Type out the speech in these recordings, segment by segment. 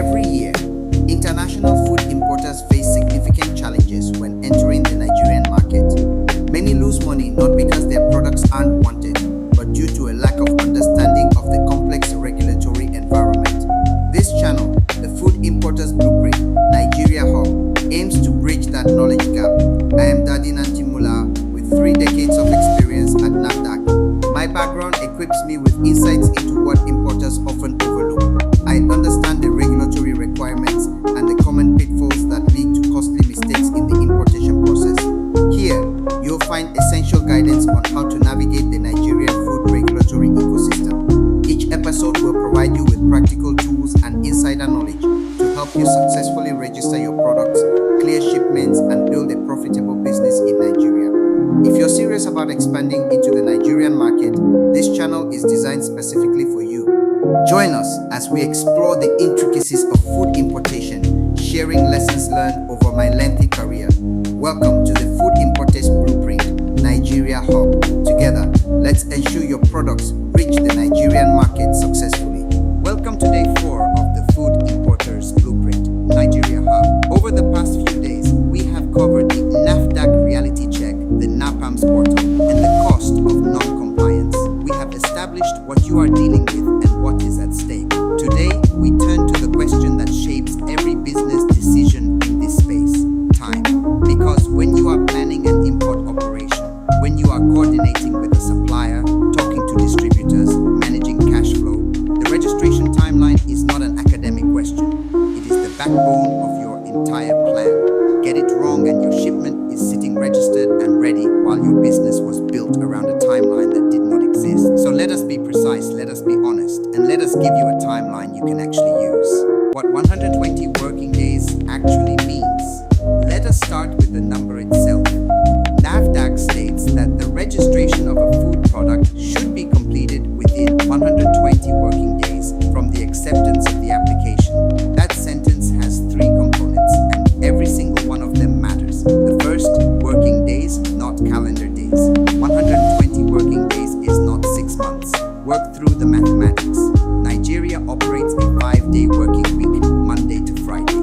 Every year, international food importers face significant challenges when entering the Nigerian market. Many lose money not because their products aren't wanted, but due to a lack of understanding of the complex regulatory environment. This channel, the Food Importers Blueprint, Nigeria Hub, aims to bridge that knowledge gap. I am Daddy Nantimula with 3 decades of experience at NAFDAC. My background equips me with insights into what importers often overlook. I understand the regulatory requirements and the common pitfalls that lead to costly mistakes in the importation process. Here, you'll find essential guidance on how to navigate the Nigerian food regulatory ecosystem. Each episode will provide you with practical tools and insider knowledge to help you successfully register your products, clear shipments, and build a profitable business in Nigeria. If you're serious about expanding into the Nigerian market, this channel is designed specifically for you. Join us as we explore the intricacies of food importation, sharing lessons learned over my lengthy career. Welcome to the Food Importers Blueprint, Nigeria Hub. Together, let's ensure your products reach the Nigerian market successfully. Welcome to day 4 of the Food Importers Blueprint, Nigeria Hub. Over the past few days, we have covered the NAFDAC reality check, the NAPAMS portal, and the cost of non-compliance. We have established what you are dealing with and what is at stake. Today, we turn to the question that shapes every business decision in this space: time. Because when you are planning an import operation, when you are coordinating with a supplier, talking to distributors, managing cash flow, the registration timeline is not an academic question. It is the backbone of your entire plan. Get it wrong and your shipment is sitting registered and ready while your business was built around a timeline that did not exist. So let us be precise, let us be honest, and let us give you a timeline you can actually use. What 120 working days actually means. Let us start with the number itself. NAFDAC states that the registration of a food product should be completed within 120 working days from the acceptance of the application. That sentence has 3 components, and every single one of them matters. The first, working days, not calendar days. 120 working days is not 6 months. Work through the mathematics. Nigeria operates a 5-day working week, Monday to Friday.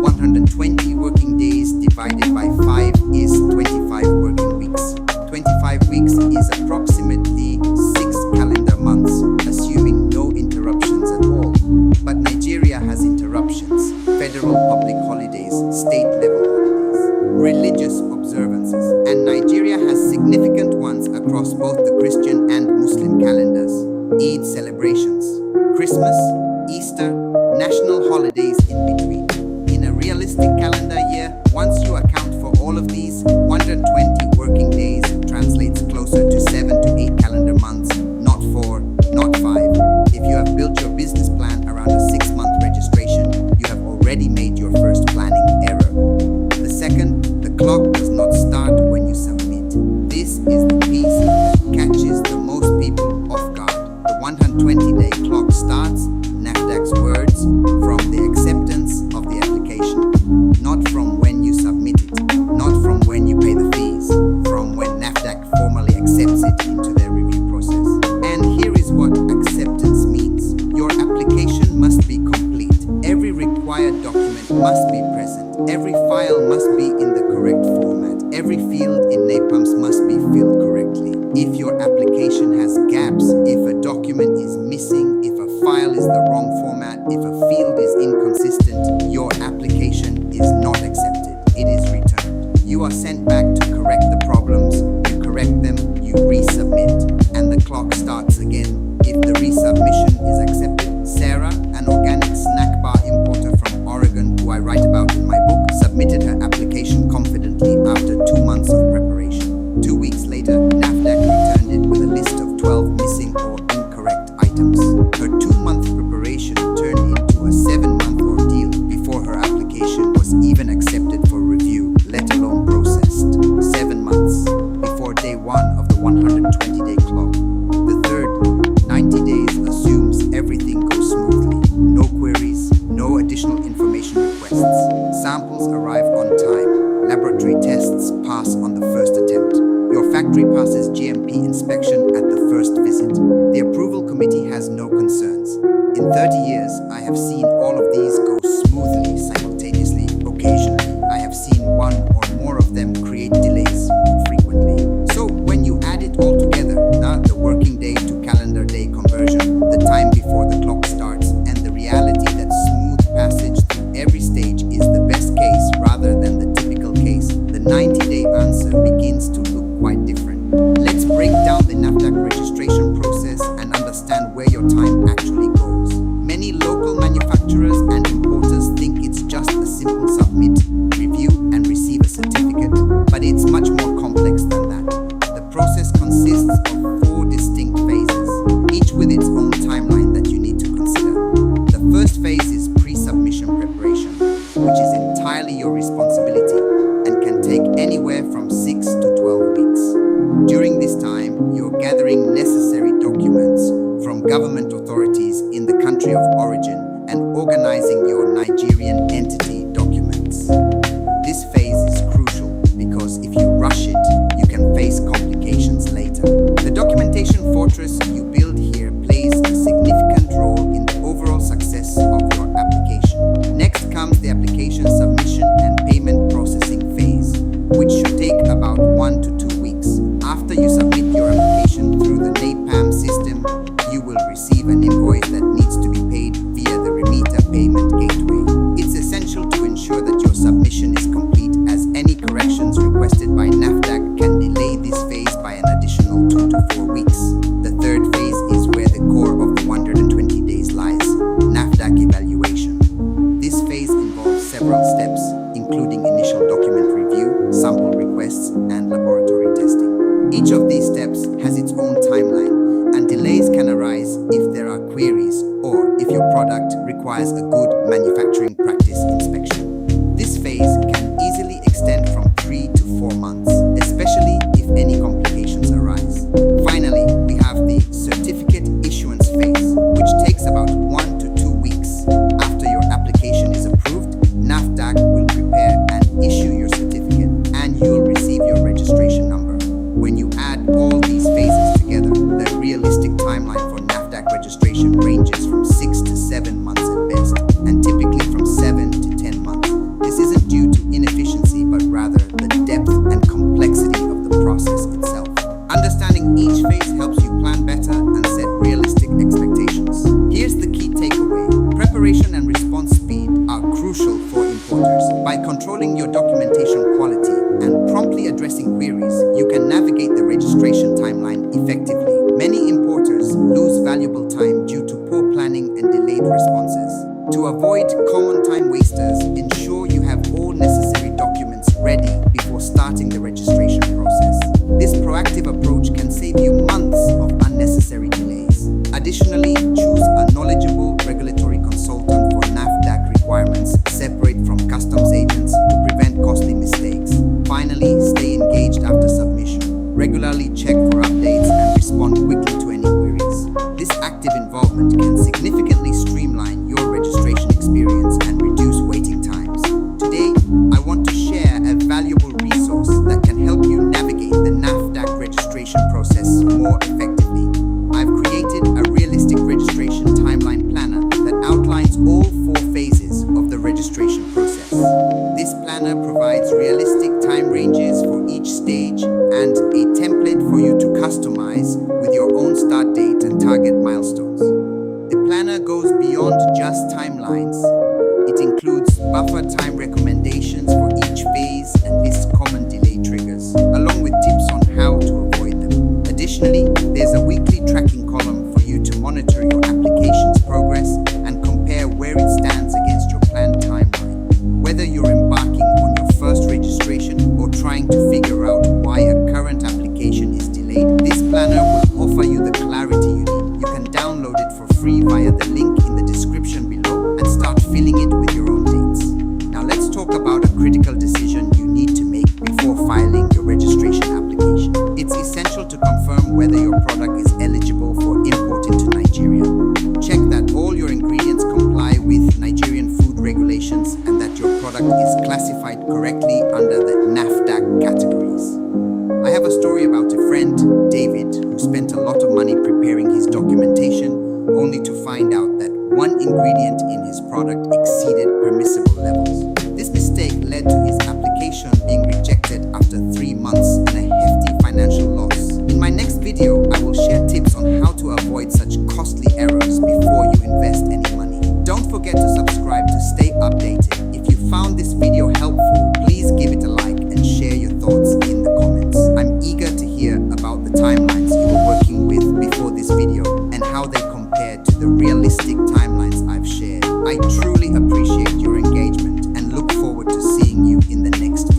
120 working days divided by 5 is 25 working weeks. 25 weeks is approximately 6 calendar months, assuming no interruptions at all. But Nigeria has interruptions: federal public holidays, state-level holidays, religious observances, and Nigeria has significant ones across both the Christian and Muslim calendars. Eid celebrations, Christmas, Easter, national holidays in between. In a realistic calendar year, once you account for all of these, 120 working days translates closer to 7 to 8 calendar months, not 4, not 5. If you have built your business plan around a 6-month registration, you have already made your first planning error. The second, the clock does not start when you submit. This is the piece that catches the most people off guard. The 120-day clock starts, NAFDAC's words, from the acceptance of the application. Not from when you submit it, not from when you pay the fees, from when NAFDAC formally accepts it into their review process. And here is what acceptance means. Your application must be complete. Every required document must be present. Every file must be in the correct format. Every field in NAPAMS must be filled correctly. If your application has gaps, if a document is missing, if a file is the wrong format, if a field is inconsistent, your application is not accepted. It is returned. You are sent back to correct the problems. You correct them, you resubmit, and the clock starts again. If the resubmission is accepted, Sarah, an organic snack bar importer from Oregon, who I write about in my book, submitted her application confidently after 2 months of preparation. 2 weeks later, NAFDAC returned it with a list of 12 missing or incorrect items. Her 2-month preparation turned into a 7-month ordeal before her application was even accepted for review, let alone processed. 7 months before day 1 of the 120-day clock. The third, 90 days assumes everything goes smoothly. No queries, no additional information requests. Samples arrive on time. Laboratory tests pass on the first attempt. Your factory passes GMP inspection at the first visit. The approval committee has no concerns. In 30 years, I have seen all of these go manufacturers and importers think it's just a simple submit, review, and receive a certificate, but it's much more complex than that. The process consists of 4 distinct phases, each with its own timeline that you need to consider. The first phase is pre-submission preparation, which is entirely your responsibility and can take anywhere from 6 to 12 weeks. During this time, you're gathering necessary documents from government authorities in the country of origin and organizing your Nigerian entity documents. This phase is crucial because if you rush it, you can face complications later. The documentation fortress you build here plays a significant role in the overall success of your application. Next comes the application submission and payment processing phase, which should take about 1 to 2 weeks. After you submit your application through the NAFDAC system, you will receive an invoice that needs to be paid via the remitter payment gateway. It's essential to ensure that your submission is complete, as any corrections requested by NAFDAC can delay this phase by an additional 2 to 4 weeks. The third phase is where the core of the 120 days lies, NAFDAC evaluation. This phase involves several steps, including initial document review, sample requests, and laboratory testing. Each of these steps has its own timeline, and delays can arise if there are queries or if your product requires a good manufacturing practice inspection. This phase can easily extend from 3 to 4 months, especially if any complications arise. Finally, we have the certificate issuance phase, which takes about 1 to 2 weeks. After your application is approved, NAFDAC will prepare and issue your certificate, and you'll receive your registration number. When you add all these phases together, the realistic timeline for NAFDAC registration ranges from 6 to 7 months at best, and typically from 7 to 10 months. This isn't due to inefficiency, but rather the depth and complexity of the process itself. Understanding each phase helps you plan better and set realistic expectations. Here's the key takeaway. Preparation and response speed are crucial for importers. By controlling your documentation quality and promptly addressing queries, you can navigate the registration timeline effectively. Many importers lose valuable time due to poor planning and delayed responses. To avoid common time wasters, ensure you have all necessary documents ready before starting the registration process. This proactive approach can save you months of unnecessary delays. Additionally, choose a knowledgeable regulatory consultant for NAFDAC requirements separate from customs agents to prevent costly mistakes. Finally, stay engaged after submission. Regularly check for updates and respond quickly to any queries. This active involvement can significantly streamline your registration experience and reduce waiting times. Today, I want to share a valuable resource that can help you navigate the NAFDAC registration process more effectively. I've created a realistic registration timeline planner that outlines all 4 phases of the registration process. This planner provides realistic time ranges for each stage and a template for you to customize with your own start date and target milestones. The planner goes beyond just timelines. It includes buffer time recommendations for each phase and lists common delay triggers, along with tips on how to avoid them. Additionally, there's a weekly tracking column for you to monitor your application's progress and compare where it stands against your planned timeline. Whether you're embarking on your first registration or trying to figure out why a current application is delayed, this planner will offer you the clarity you need. You can download it for free via the link in the description below and start filling it with your own dates. Now let's talk about a critical decision you need to make before filing your registration application. It's essential to confirm whether your product is eligible for import into Nigeria. Check that all your ingredients comply with Nigerian food regulations and that your product is classified correctly under the NAFDAC categories. I have a story about a friend, David, who spent a lot of money preparing his documentation only to find out that one ingredient in his product exceeded permissible levels. This mistake led to his application being rejected after 3 months and a hefty financial loss. In my next video, I will share tips on how to avoid such costly errors before you invest any money. Don't forget to subscribe to stay updated. If you found this video helpful, please give it a like and share your thoughts in the comments. I'm eager to hear about the timelines you were working with before this video and how they compare to the realistic timelines I've shared. I truly truly appreciate your engagement and look forward to seeing you in the next video.